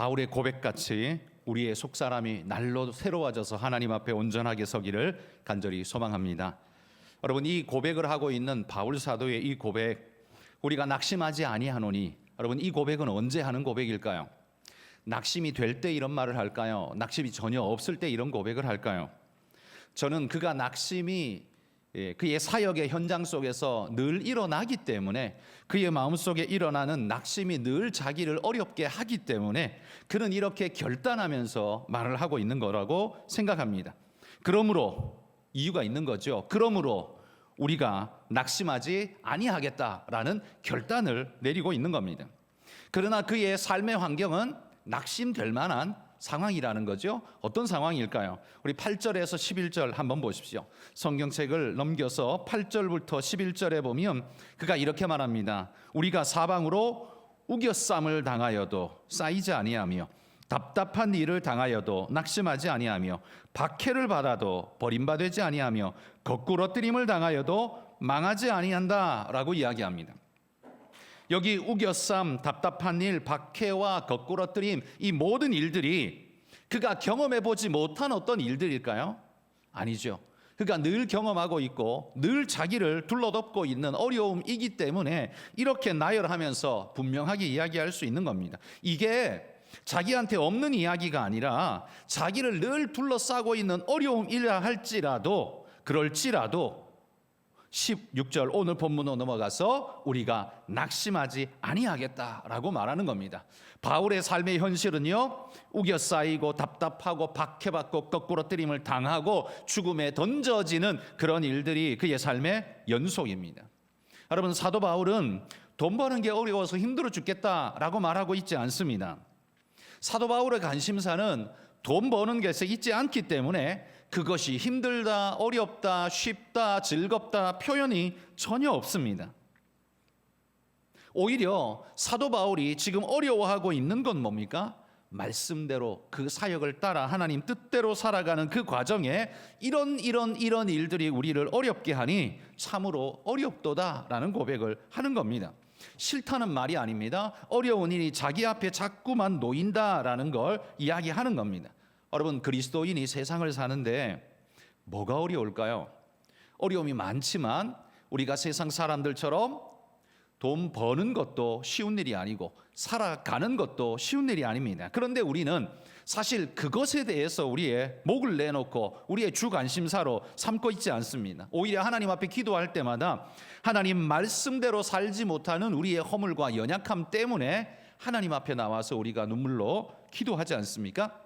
바울의 고백같이 우리의 속사람이 날로 새로워져서 하나님 앞에 온전하게 서기를 간절히 소망합니다. 여러분, 이 고백을 하고 있는 바울 사도의 이 고백, 우리가 낙심하지 아니하노니, 여러분, 이 고백은 언제 하는 고백일까요? 낙심이 될 때 이런 말을 할까요? 낙심이 전혀 없을 때 이런 고백을 할까요? 저는 그가 낙심이 그의 사역의 현장 속에서 늘 일어나기 때문에, 그의 마음속에 일어나는 낙심이 늘 자기를 어렵게 하기 때문에 그는 이렇게 결단하면서 말을 하고 있는 거라고 생각합니다. 그러므로 이유가 있는 거죠. 그러므로 우리가 낙심하지 아니하겠다라는 결단을 내리고 있는 겁니다. 그러나 그의 삶의 환경은 낙심될 만한 상황이라는 거죠. 어떤 상황일까요? 우리 8절에서 11절 한번 보십시오. 성경책을 넘겨서 8절부터 11절에 보면 그가 이렇게 말합니다. 우리가 사방으로 우겨쌈을 당하여도 쌓이지 아니하며, 답답한 일을 당하여도 낙심하지 아니하며, 박해를 받아도 버림받지 아니하며, 거꾸러뜨림을 당하여도 망하지 아니한다라고 이야기합니다. 여기 우겨쌈, 답답한 일, 박해와 거꾸러뜨림, 이 모든 일들이 그가 경험해 보지 못한 어떤 일들일까요? 아니죠. 그가 늘 경험하고 있고 늘 자기를 둘러덮고 있는 어려움이기 때문에 이렇게 나열하면서 분명하게 이야기할 수 있는 겁니다. 이게 자기한테 없는 이야기가 아니라 자기를 늘 둘러싸고 있는 어려움이라 할지라도, 그럴지라도 16절 오늘 본문으로 넘어가서 우리가 낙심하지 아니하겠다라고 말하는 겁니다. 바울의 삶의 현실은요, 우겨싸이고 답답하고 박해받고 거꾸러뜨림을 당하고 죽음에 던져지는 그런 일들이 그의 삶의 연속입니다. 여러분, 사도 바울은 돈 버는 게 어려워서 힘들어 죽겠다라고 말하고 있지 않습니다. 사도 바울의 관심사는 돈 버는 것에 있지 않기 때문에 그것이 힘들다, 어렵다, 쉽다, 즐겁다 표현이 전혀 없습니다. 오히려 사도 바울이 지금 어려워하고 있는 건 뭡니까? 말씀대로 그 사역을 따라 하나님 뜻대로 살아가는 그 과정에 이런 일들이 우리를 어렵게 하니 참으로 어렵도다라는 고백을 하는 겁니다. 싫다는 말이 아닙니다. 어려운 일이 자기 앞에 자꾸만 놓인다라는 걸 이야기하는 겁니다. 여러분, 그리스도인이 세상을 사는데 뭐가 어려울까요? 어려움이 많지만 우리가 세상 사람들처럼 돈 버는 것도 쉬운 일이 아니고 살아가는 것도 쉬운 일이 아닙니다. 그런데 우리는 사실 그것에 대해서 우리의 목을 내놓고 우리의 주 관심사로 삼고 있지 않습니다. 오히려 하나님 앞에 기도할 때마다 하나님 말씀대로 살지 못하는 우리의 허물과 연약함 때문에 하나님 앞에 나와서 우리가 눈물로 기도하지 않습니까?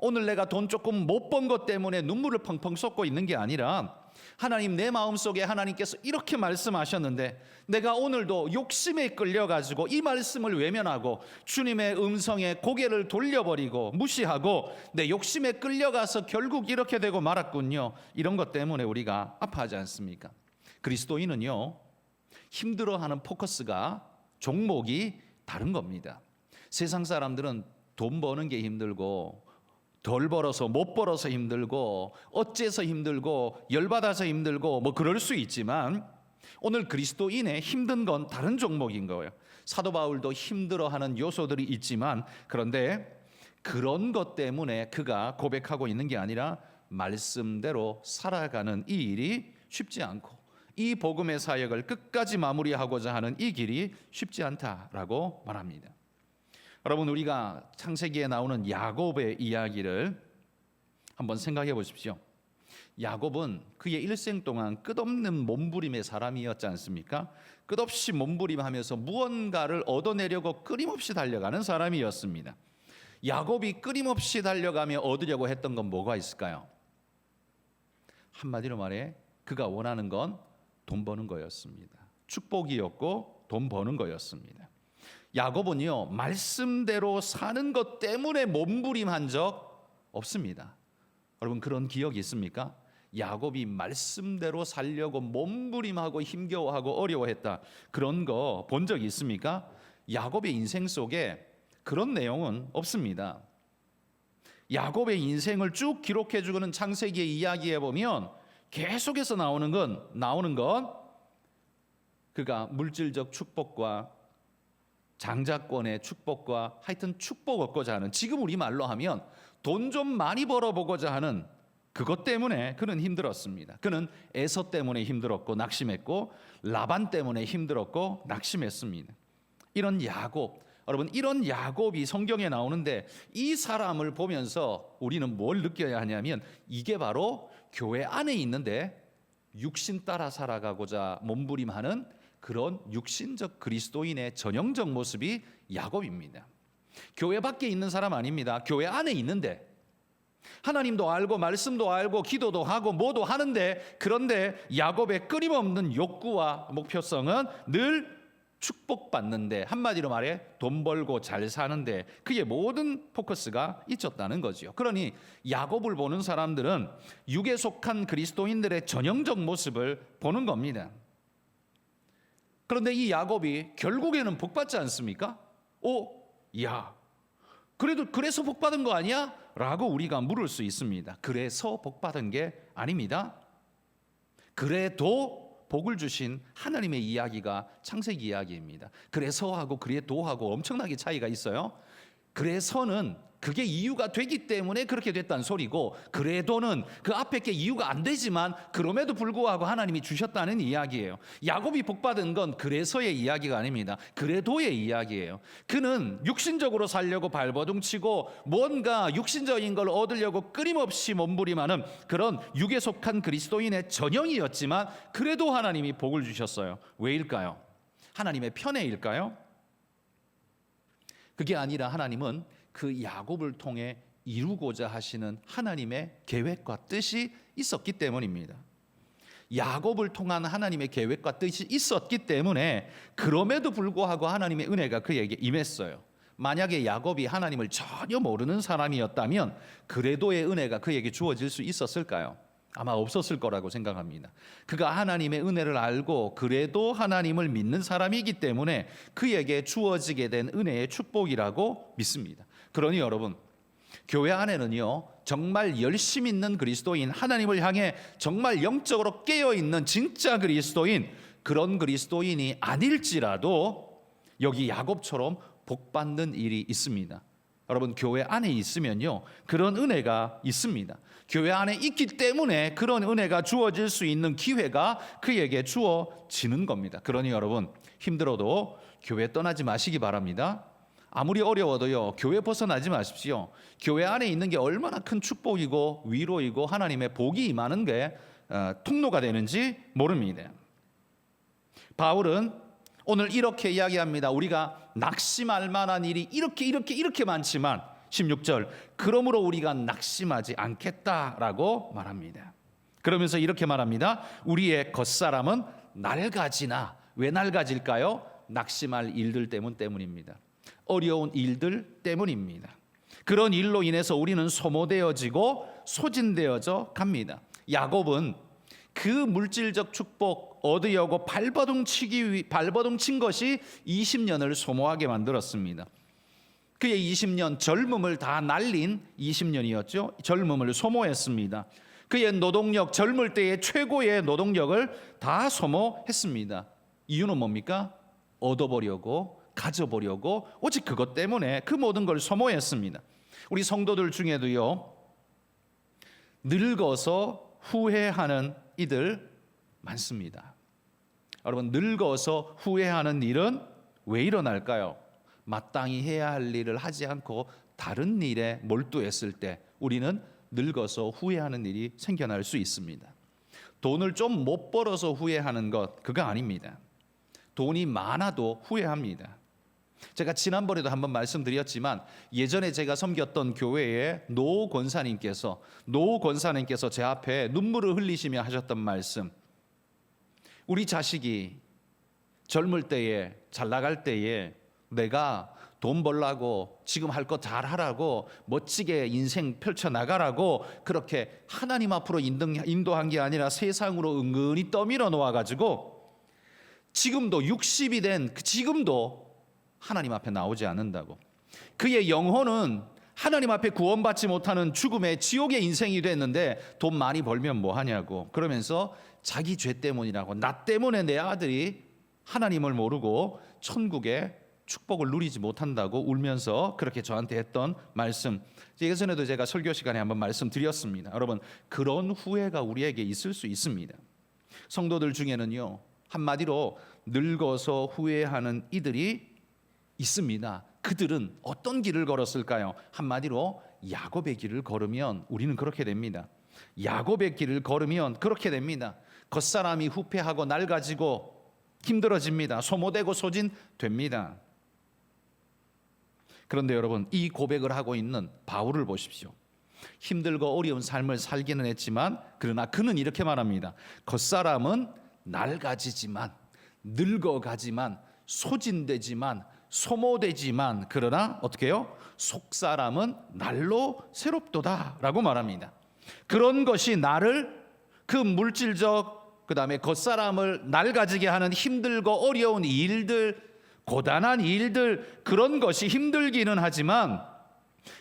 오늘 내가 돈 조금 못 번 것 때문에 눈물을 펑펑 쏟고 있는 게 아니라, 하나님, 내 마음속에 하나님께서 이렇게 말씀하셨는데 내가 오늘도 욕심에 끌려가지고 이 말씀을 외면하고 주님의 음성에 고개를 돌려버리고 무시하고 내 욕심에 끌려가서 결국 이렇게 되고 말았군요. 이런 것 때문에 우리가 아파하지 않습니까? 그리스도인은요, 힘들어하는 포커스가, 종목이 다른 겁니다. 세상 사람들은 돈 버는 게 힘들고 덜 벌어서 못 벌어서 힘들고 어째서 힘들고 열받아서 힘들고 뭐 그럴 수 있지만, 오늘 그리스도인의 힘든 건 다른 종목인 거예요. 사도 바울도 힘들어하는 요소들이 있지만, 그런데 그런 것 때문에 그가 고백하고 있는 게 아니라 말씀대로 살아가는 이 일이 쉽지 않고 이 복음의 사역을 끝까지 마무리하고자 하는 이 길이 쉽지 않다라고 말합니다. 여러분, 우리가 창세기에 나오는 야곱의 이야기를 한번 생각해 보십시오. 야곱은 그의 일생 동안 끝없는 몸부림의 사람이었지 않습니까? 끝없이 몸부림하면서 무언가를 얻어내려고 끊임없이 달려가는 사람이었습니다. 야곱이 끊임없이 달려가며 얻으려고 했던 건 뭐가 있을까요? 한마디로 말해 그가 원하는 건 돈 버는 거였습니다. 축복이었고 돈 버는 거였습니다. 야곱은요, 말씀대로 사는 것 때문에 몸부림한 적 없습니다. 여러분, 그런 기억이 있습니까? 야곱이 말씀대로 살려고 몸부림하고 힘겨워하고 어려워했다, 그런 거 본 적 있습니까? 야곱의 인생 속에 그런 내용은 없습니다. 야곱의 인생을 쭉 기록해 주는 창세기의 이야기에 보면 계속해서 나오는 건 그가 물질적 축복과 장자권의 축복과 하여튼 축복 얻고자 하는, 지금 우리 말로 하면 돈 좀 많이 벌어보고자 하는 그것 때문에 그는 힘들었습니다. 그는 에서 때문에 힘들었고 낙심했고 라반 때문에 힘들었고 낙심했습니다. 이런 야곱, 여러분 이런 야곱이 성경에 나오는데 이 사람을 보면서 우리는 뭘 느껴야 하냐면 이게 바로 교회 안에 있는데 육신 따라 살아가고자 몸부림하는 그런 육신적 그리스도인의 전형적 모습이 야곱입니다. 교회 밖에 있는 사람 아닙니다. 교회 안에 있는데 하나님도 알고 말씀도 알고 기도도 하고 뭐도 하는데, 그런데 야곱의 끊임없는 욕구와 목표성은 늘 축복받는데, 한마디로 말해 돈 벌고 잘 사는데 그의 모든 포커스가 있었다는 거죠. 그러니 야곱을 보는 사람들은 육에 속한 그리스도인들의 전형적 모습을 보는 겁니다. 그런데 이 야곱이 결국에는 복받지 않습니까? 그래서 복받은 거 아니야? 라고 우리가 물을 수 있습니다. 그래서 복받은 게 아닙니다. 그래도 복을 주신 하나님의 이야기가 창세기 이야기입니다. 그래서 하고 그래도 하고 엄청나게 차이가 있어요. 그래서는 그게 이유가 되기 때문에 그렇게 됐다는 소리고, 그래도는 그 앞에 게 이유가 안 되지만 그럼에도 불구하고 하나님이 주셨다는 이야기예요. 야곱이 복받은 건 그래서의 이야기가 아닙니다. 그래도의 이야기예요. 그는 육신적으로 살려고 발버둥치고 뭔가 육신적인 걸 얻으려고 끊임없이 몸부림하는 그런 육에 속한 그리스도인의 전형이었지만 그래도 하나님이 복을 주셨어요. 왜일까요? 하나님의 편애일까요? 그게 아니라 하나님은 그 야곱을 통해 이루고자 하시는 하나님의 계획과 뜻이 있었기 때문입니다. 야곱을 통한 하나님의 계획과 뜻이 있었기 때문에 그럼에도 불구하고 하나님의 은혜가 그에게 임했어요. 만약에 야곱이 하나님을 전혀 모르는 사람이었다면 그래도의 은혜가 그에게 주어질 수 있었을까요? 아마 없었을 거라고 생각합니다. 그가 하나님의 은혜를 알고 그래도 하나님을 믿는 사람이기 때문에 그에게 주어지게 된 은혜의 축복이라고 믿습니다. 그러니 여러분, 교회 안에는요 정말 열심 있는 그리스도인, 하나님을 향해 정말 영적으로 깨어있는 진짜 그리스도인, 그런 그리스도인이 아닐지라도 여기 야곱처럼 복받는 일이 있습니다. 여러분, 교회 안에 있으면요 그런 은혜가 있습니다. 교회 안에 있기 때문에 그런 은혜가 주어질 수 있는 기회가 그에게 주어지는 겁니다. 그러니 여러분, 힘들어도 교회 떠나지 마시기 바랍니다. 아무리 어려워도요 교회 벗어나지 마십시오. 교회 안에 있는 게 얼마나 큰 축복이고 위로이고 하나님의 복이 임하는 게 통로가 되는지 모릅니다. 바울은 오늘 이렇게 이야기합니다. 우리가 낙심할 만한 일이 이렇게 많지만 16절, 그러므로 우리가 낙심하지 않겠다라고 말합니다. 그러면서 이렇게 말합니다. 우리의 겉사람은 낡아지나. 왜 낡아질까요? 낙심할 일들 때문입니다. 어려운 일들 때문입니다. 그런 일로 인해서 우리는 소모되어지고 소진되어져 갑니다. 야곱은 그 물질적 축복 얻으려고 발버둥친 것이 20년을 소모하게 만들었습니다. 그의 20년 젊음을 다 날린 20년이었죠. 젊음을 소모했습니다. 그의 노동력, 젊을 때의 최고의 노동력을 다 소모했습니다. 이유는 뭡니까? 얻어보려고, 가져보려고, 오직 그것 때문에 그 모든 걸 소모했습니다. 우리 성도들 중에도요 늙어서 후회하는 이들 많습니다. 여러분, 늙어서 후회하는 일은 왜 일어날까요? 마땅히 해야 할 일을 하지 않고 다른 일에 몰두했을 때 우리는 늙어서 후회하는 일이 생겨날 수 있습니다. 돈을 좀 못 벌어서 후회하는 것, 그거 아닙니다. 돈이 많아도 후회합니다. 제가 지난번에도 한번 말씀드렸지만 예전에 제가 섬겼던 교회의 노 권사님께서 제 앞에 눈물을 흘리시며 하셨던 말씀, 우리 자식이 젊을 때에, 잘 나갈 때에 내가 돈 벌라고 지금 할 거 잘 하라고 멋지게 인생 펼쳐나가라고 그렇게 하나님 앞으로 인도한 게 아니라 세상으로 은근히 떠밀어 놓아가지고 지금도 60이 된 지금도 하나님 앞에 나오지 않는다고. 그의 영혼은 하나님 앞에 구원받지 못하는 죽음의 지옥의 인생이 됐는데 돈 많이 벌면 뭐 하냐고. 그러면서 자기 죄 때문이라고, 나 때문에 내 아들이 하나님을 모르고 천국에 축복을 누리지 못한다고 울면서 그렇게 저한테 했던 말씀, 예전에도 제가 설교 시간에 한번 말씀드렸습니다. 여러분, 그런 후회가 우리에게 있을 수 있습니다. 성도들 중에는요, 한마디로 늙어서 후회하는 이들이 있습니다. 그들은 어떤 길을 걸었을까요? 한마디로 야곱의 길을 걸으면 우리는 그렇게 됩니다. 야곱의 길을 걸으면 그렇게 됩니다. 겉사람이 후패하고 낡아지고 힘들어집니다. 소모되고 소진됩니다. 그런데 여러분, 이 고백을 하고 있는 바울을 보십시오. 힘들고 어려운 삶을 살기는 했지만 그러나 그는 이렇게 말합니다. 겉사람은 낡아지지만, 늙어가지만, 소진되지만, 소모되지만, 그러나 어떻게 해요? 속사람은 날로 새롭도다 라고 말합니다. 그런 것이 나를 그 물질적, 그 다음에 겉사람을 낡아지게 하는 힘들고 어려운 일들, 고단한 일들, 그런 것이 힘들기는 하지만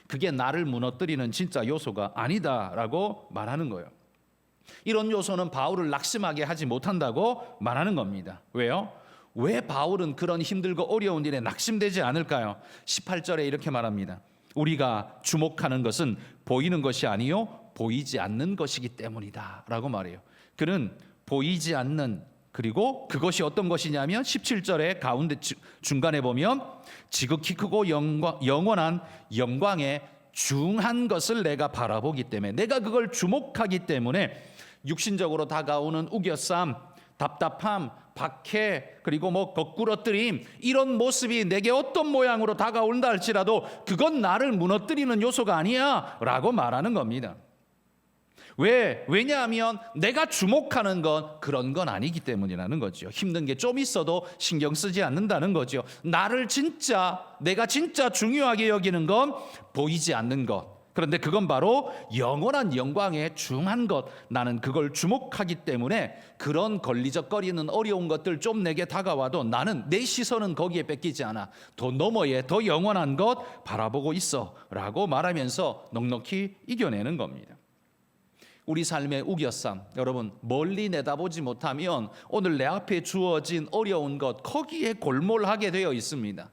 그게 나를 무너뜨리는 진짜 요소가 아니다라고 말하는 거예요. 이런 요소는 바울을 낙심하게 하지 못한다고 말하는 겁니다. 왜요? 왜 바울은 그런 힘들고 어려운 일에 낙심되지 않을까요? 18절에 이렇게 말합니다. 우리가 주목하는 것은 보이는 것이 아니요 보이지 않는 것이기 때문이다 라고 말해요. 그는 보이지 않는, 그리고 그것이 어떤 것이냐면 17절에 가운데 중간에 보면 지극히 크고 영원한 영광의 중한 것을 내가 바라보기 때문에, 내가 그걸 주목하기 때문에 육신적으로 다가오는 우겨쌈, 답답함, 박해, 그리고 거꾸러뜨림, 이런 모습이 내게 어떤 모양으로 다가온다 할지라도 그건 나를 무너뜨리는 요소가 아니야 라고 말하는 겁니다. 왜냐하면 내가 주목하는 건 그런 건 아니기 때문이라는 거죠. 힘든 게 좀 있어도 신경 쓰지 않는다는 거죠. 내가 진짜 중요하게 여기는 건 보이지 않는 것. 그런데 그건 바로 영원한 영광에 중한 것. 나는 그걸 주목하기 때문에 그런 걸리적거리는 어려운 것들 좀 내게 다가와도 나는 내 시선은 거기에 뺏기지 않아. 더 너머에 더 영원한 것 바라보고 있어 라고 말하면서 넉넉히 이겨내는 겁니다. 우리 삶의 우겨쌈, 여러분, 멀리 내다보지 못하면 오늘 내 앞에 주어진 어려운 것, 거기에 골몰하게 되어 있습니다.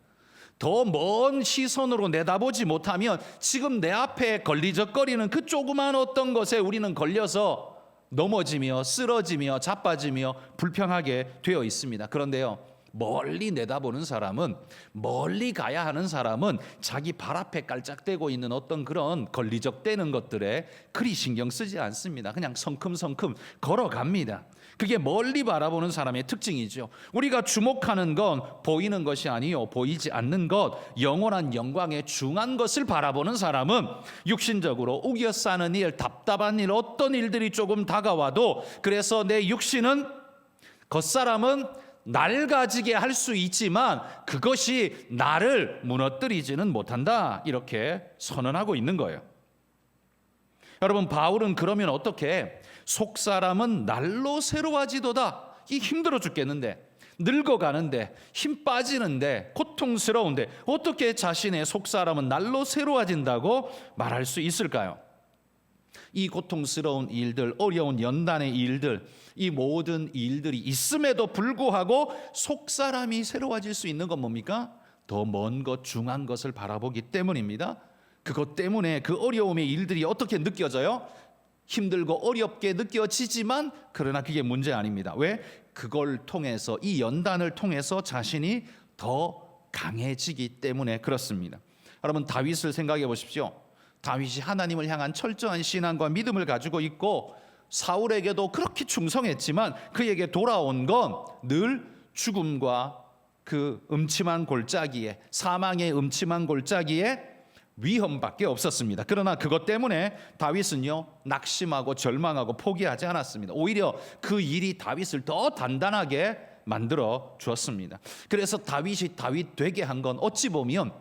더 먼 시선으로 내다보지 못하면 지금 내 앞에 걸리적거리는 그 조그만 어떤 것에 우리는 걸려서 넘어지며 쓰러지며 자빠지며 불평하게 되어 있습니다. 그런데요, 멀리 내다보는 사람은, 멀리 가야 하는 사람은 자기 발 앞에 깔짝대고 있는 어떤 그런 걸리적대는 것들에 그리 신경 쓰지 않습니다. 그냥 성큼성큼 걸어갑니다. 그게 멀리 바라보는 사람의 특징이죠. 우리가 주목하는 건 보이는 것이 아니요 보이지 않는 것, 영원한 영광의 중한 것을 바라보는 사람은 육신적으로 우겨싸는 일, 답답한 일, 어떤 일들이 조금 다가와도, 그래서 내 육신은, 겉사람은 낡아지게 할 수 있지만 그것이 나를 무너뜨리지는 못한다, 이렇게 선언하고 있는 거예요. 여러분, 바울은 그러면 어떻게 속사람은 날로 새로워지도다, 이 힘들어 죽겠는데, 늙어가는데, 힘 빠지는데, 고통스러운데 어떻게 자신의 속사람은 날로 새로워진다고 말할 수 있을까요? 이 고통스러운 일들, 어려운 연단의 일들, 이 모든 일들이 있음에도 불구하고 속사람이 새로워질 수 있는 건 뭡니까? 더 먼 것, 중한 것을 바라보기 때문입니다. 그것 때문에 그 어려움의 일들이 어떻게 느껴져요? 힘들고 어렵게 느껴지지만 그러나 그게 문제 아닙니다. 왜? 그걸 통해서, 이 연단을 통해서 자신이 더 강해지기 때문에 그렇습니다. 여러분, 다윗을 생각해 보십시오. 다윗이 하나님을 향한 철저한 신앙과 믿음을 가지고 있고 사울에게도 그렇게 충성했지만 그에게 돌아온 건 늘 죽음과 그 음침한 골짜기에, 사망의 음침한 골짜기에 위험밖에 없었습니다. 그러나 그것 때문에 다윗은요, 낙심하고 절망하고 포기하지 않았습니다. 오히려 그 일이 다윗을 더 단단하게 만들어 주었습니다. 그래서 다윗이 다윗 되게 한 건 어찌 보면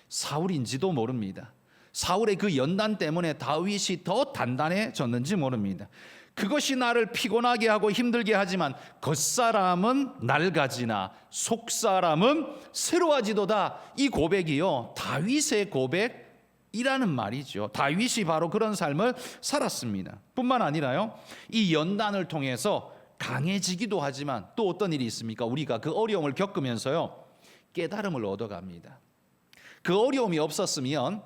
사울인지도 모릅니다. 사울의 그 연단 때문에 다윗이 더 단단해졌는지 모릅니다. 그것이 나를 피곤하게 하고 힘들게 하지만 겉사람은 낡아지나 속사람은 새로워지도다, 이 고백이요, 다윗의 고백이라는 말이죠. 다윗이 바로 그런 삶을 살았습니다. 뿐만 아니라요, 이 연단을 통해서 강해지기도 하지만 또 어떤 일이 있습니까? 우리가 그 어려움을 겪으면서요, 깨달음을 얻어갑니다. 그 어려움이 없었으면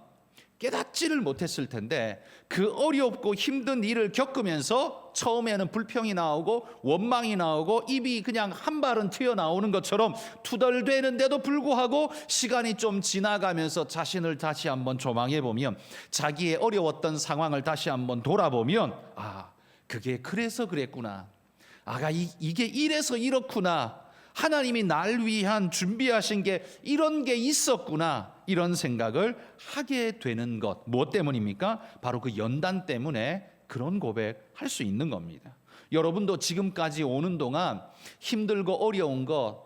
깨닫지를 못했을 텐데 그 어렵고 힘든 일을 겪으면서 처음에는 불평이 나오고 원망이 나오고 입이 그냥 한 발은 튀어나오는 것처럼 투덜대는데도 불구하고 시간이 좀 지나가면서 자신을 다시 한번 조망해 보면, 자기의 어려웠던 상황을 다시 한번 돌아보면, 아, 그게 그래서 그랬구나. 이게 이래서 이렇구나. 하나님이 날 위한 준비하신 게 이런 게 있었구나. 이런 생각을 하게 되는 것. 무엇 때문입니까? 바로 그 연단 때문에 그런 고백할 수 있는 겁니다. 여러분도 지금까지 오는 동안 힘들고 어려운 것,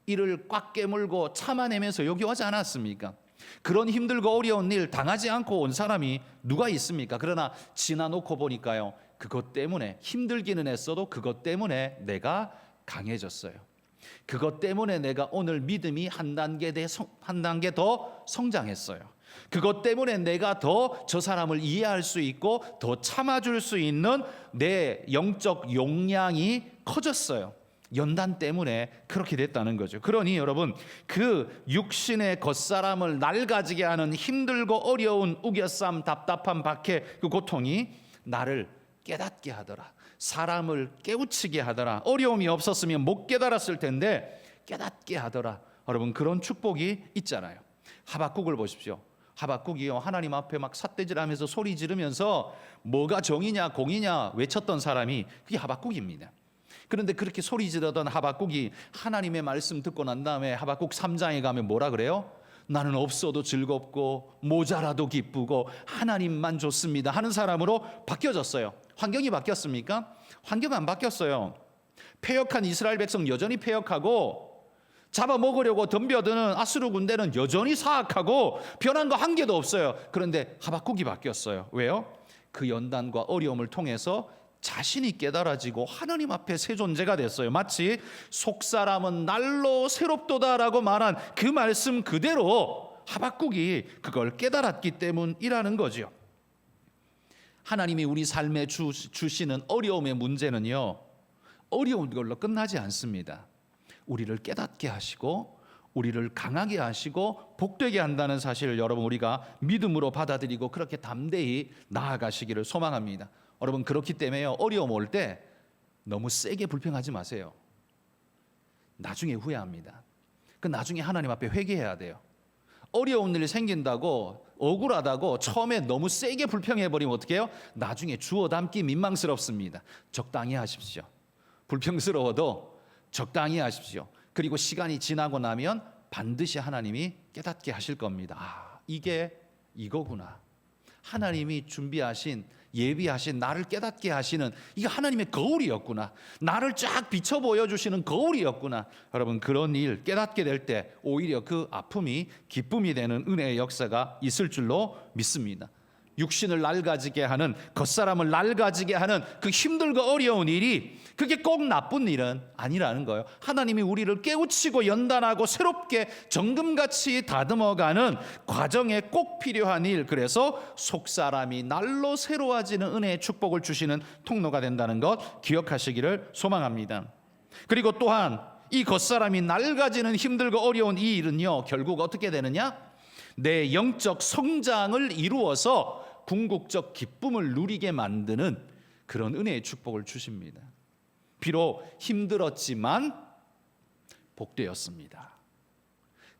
이를 꽉 깨물고 참아내면서 여기 오지 않았습니까? 그런 힘들고 어려운 일 당하지 않고 온 사람이 누가 있습니까? 그러나 지나놓고 보니까요, 그것 때문에 힘들기는 했어도 그것 때문에 내가 강해졌어요. 그것 때문에 내가 오늘 믿음이 한 단계 더 성장했어요. 그것 때문에 내가 더 저 사람을 이해할 수 있고 더 참아줄 수 있는 내 영적 용량이 커졌어요. 연단 때문에 그렇게 됐다는 거죠. 그러니 여러분, 그 육신의 겉사람을 낡아지게 하는 힘들고 어려운 우겨쌈, 답답한 박해, 그 고통이 나를 깨닫게 하더라. 사람을 깨우치게 하더라. 어려움이 없었으면 못 깨달았을 텐데 깨닫게 하더라. 여러분, 그런 축복이 있잖아요. 하박국을 보십시오. 하박국이요, 하나님 앞에 막 삿대질하면서 소리 지르면서 뭐가 정이냐 공이냐 외쳤던 사람이 그게 하박국입니다. 그런데 그렇게 소리 지르던 하박국이 하나님의 말씀 듣고 난 다음에 하박국 3장에 가면 뭐라 그래요? 나는 없어도 즐겁고 모자라도 기쁘고 하나님만 좋습니다 하는 사람으로 바뀌어졌어요. 환경이 바뀌었습니까? 환경 안 바뀌었어요. 패역한 이스라엘 백성 여전히 패역하고, 잡아먹으려고 덤벼드는 아수르 군대는 여전히 사악하고 변한 거 한 개도 없어요. 그런데 하박국이 바뀌었어요. 왜요? 그 연단과 어려움을 통해서 자신이 깨달아지고 하나님 앞에 새 존재가 됐어요. 마치 속사람은 날로 새롭도다라고 말한 그 말씀 그대로 하박국이 그걸 깨달았기 때문이라는 거죠. 하나님이 우리 삶에 주시는 어려움의 문제는요, 어려운 걸로 끝나지 않습니다. 우리를 깨닫게 하시고 우리를 강하게 하시고 복되게 한다는 사실을 여러분, 우리가 믿음으로 받아들이고 그렇게 담대히 나아가시기를 소망합니다. 여러분, 그렇기 때문에 어려움 올 때 너무 세게 불평하지 마세요. 나중에 후회합니다. 그 나중에 하나님 앞에 회개해야 돼요. 어려운 일이 생긴다고, 억울하다고 처음에 너무 세게 불평해버리면 어떻게 해요? 나중에 주워 담기 민망스럽습니다. 적당히 하십시오. 불평스러워도 적당히 하십시오. 그리고 시간이 지나고 나면 반드시 하나님이 깨닫게 하실 겁니다. 이게 이거구나. 하나님이 준비하신, 예비하신, 나를 깨닫게 하시는, 이게 하나님의 거울이었구나. 나를 쫙 비춰 보여주시는 거울이었구나. 여러분, 그런 일 깨닫게 될 때 오히려 그 아픔이 기쁨이 되는 은혜의 역사가 있을 줄로 믿습니다. 육신을 낡아지게 하는, 겉사람을 낡아지게 하는 그 힘들고 어려운 일이 그게 꼭 나쁜 일은 아니라는 거예요. 하나님이 우리를 깨우치고 연단하고 새롭게 정금같이 다듬어가는 과정에 꼭 필요한 일, 그래서 속사람이 날로 새로워지는 은혜의 축복을 주시는 통로가 된다는 것 기억하시기를 소망합니다. 그리고 또한 이 겉사람이 낡아지는 힘들고 어려운 이 일은요, 결국 어떻게 되느냐? 내 영적 성장을 이루어서 궁극적 기쁨을 누리게 만드는 그런 은혜의 축복을 주십니다. 비록 힘들었지만 복되었습니다.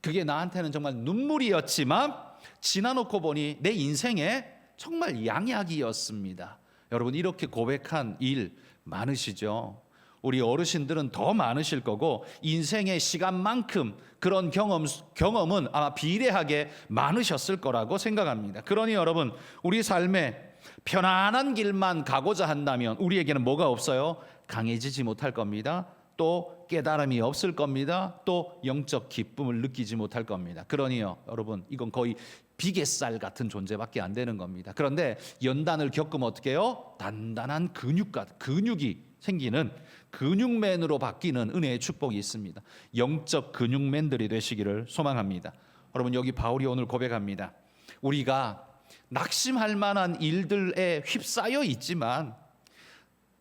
그게 나한테는 정말 눈물이었지만 지나놓고 보니 내 인생에 정말 양약이었습니다. 여러분, 이렇게 고백한 일 많으시죠? 우리 어르신들은 더 많으실 거고, 인생의 시간만큼 그런 경험은 아마 비례하게 많으셨을 거라고 생각합니다. 그러니 여러분, 우리 삶에 편안한 길만 가고자 한다면 우리에게는 뭐가 없어요? 강해지지 못할 겁니다. 또 깨달음이 없을 겁니다. 또 영적 기쁨을 느끼지 못할 겁니다. 그러니요, 여러분, 이건 거의 비계살 존재밖에 안 되는 겁니다. 그런데 연단을 겪으면 어떻게 해요? 단단한 근육이 생기는 근육맨으로 바뀌는 은혜의 축복이 있습니다. 영적 근육맨들이 되시기를 소망합니다. 여러분, 여기 바울이 오늘 고백합니다. 우리가 낙심할 만한 일들에 휩싸여 있지만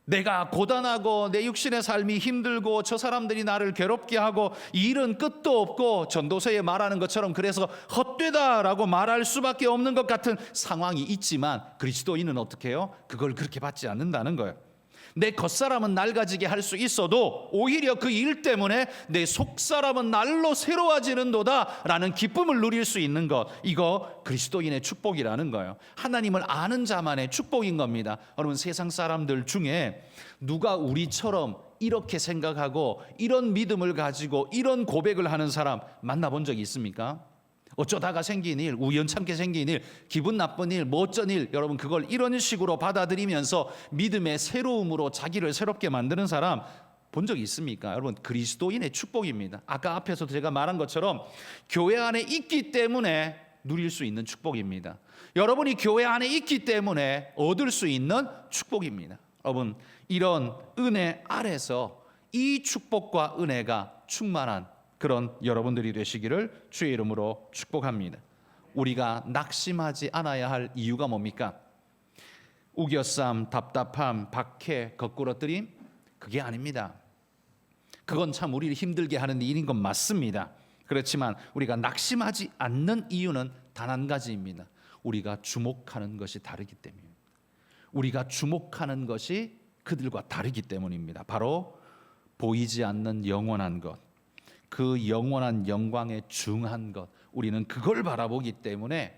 내가 고단하고 내 육신의 삶이 힘들고 저 사람들이 나를 괴롭게 하고 일은 끝도 없고 전도서에 말하는 것처럼 그래서 헛되다라고 말할 수밖에 없는 것 같은 상황이 있지만 그리스도인은 어떻게 해요? 그걸 그렇게 받지 않는다는 거예요. 내 겉사람은 낡아지게 할 수 있어도 오히려 그 일 때문에 내 속사람은 날로 새로워지는도다 라는 기쁨을 누릴 수 있는 것, 이거 그리스도인의 축복이라는 거예요. 하나님을 아는 자만의 축복인 겁니다. 여러분, 세상 사람들 중에 누가 우리처럼 이렇게 생각하고 이런 믿음을 가지고 이런 고백을 하는 사람 만나본 적이 있습니까? 어쩌다가 생긴 일, 우연찮게 생긴 일, 기분 나쁜 일, 뭐 어쩐 일, 여러분 그걸 이런 식으로 받아들이면서 믿음의 새로움으로 자기를 새롭게 만드는 사람 본 적이 있습니까? 여러분, 그리스도인의 축복입니다. 아까 앞에서 제가 말한 것처럼 교회 안에 있기 때문에 누릴 수 있는 축복입니다. 여러분이 교회 안에 있기 때문에 얻을 수 있는 축복입니다. 여러분, 이런 은혜 아래서 이 축복과 은혜가 충만한 그런 여러분들이 되시기를 주의 이름으로 축복합니다. 우리가 낙심하지 않아야 할 이유가 뭡니까? 우겨쌈, 답답함, 박해, 거꾸러뜨림? 그게 아닙니다. 그건 참 우리를 힘들게 하는 일인 건 맞습니다. 그렇지만 우리가 낙심하지 않는 이유는 단 한 가지입니다. 우리가 주목하는 것이 다르기 때문입니다. 우리가 주목하는 것이 그들과 다르기 때문입니다. 바로 보이지 않는 영원한 것, 그 영원한 영광에 중한 것, 우리는 그걸 바라보기 때문에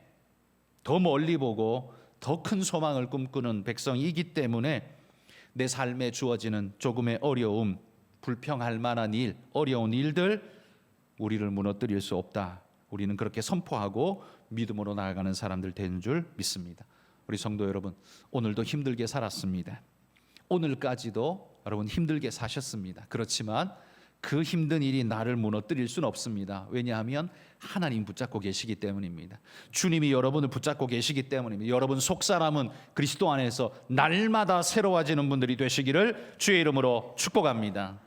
더 멀리 보고 더 큰 소망을 꿈꾸는 백성이기 때문에 내 삶에 주어지는 조금의 어려움, 불평할 만한 일, 어려운 일들 우리를 무너뜨릴 수 없다. 우리는 그렇게 선포하고 믿음으로 나아가는 사람들 되는 줄 믿습니다. 우리 성도 여러분, 오늘도 힘들게 살았습니다. 오늘까지도 여러분 힘들게 사셨습니다. 그렇지만 그 힘든 일이 나를 무너뜨릴 수는 없습니다. 왜냐하면 하나님 붙잡고 계시기 때문입니다. 주님이 여러분을 붙잡고 계시기 때문입니다. 여러분 속사람은 그리스도 안에서 날마다 새로워지는 분들이 되시기를 주의 이름으로 축복합니다.